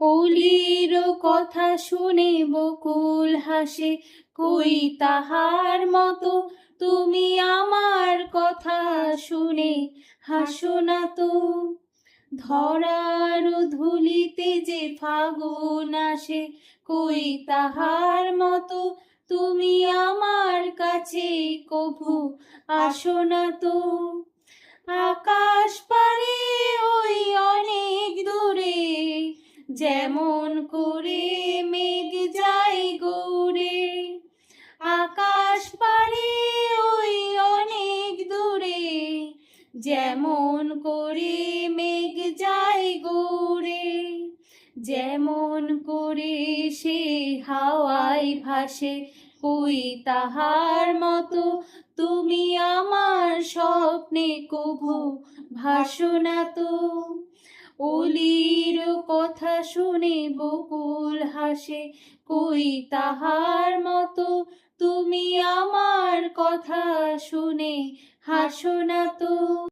কলির কথা শুনে বকুল হাসে, কই তাহার মতো তুমি আমার কথা শুনে হাসো না তো। ধরার ধুলিতে যে ফাগুন আসে, কই তাহার মতো তুমি আমার কাছে কভু আসো না তো। আকাশ পারে ওই অনেক দূরে, যেমন করে মেঘ যায় গৌরে। আকাশ পারে ওই অনেক দূরে, যেমন করে মেঘ যায় গৌরে। যেমন করে সে হাওয়ায় ভাসে, কই তাহার মতো তুমি আমার স্বপ্নে কভু ভাসো না তো। অলির কথা শুনে বকুল হাসে, কই তাহার মতো তুমি আমার কথা শুনে হাসো না তো।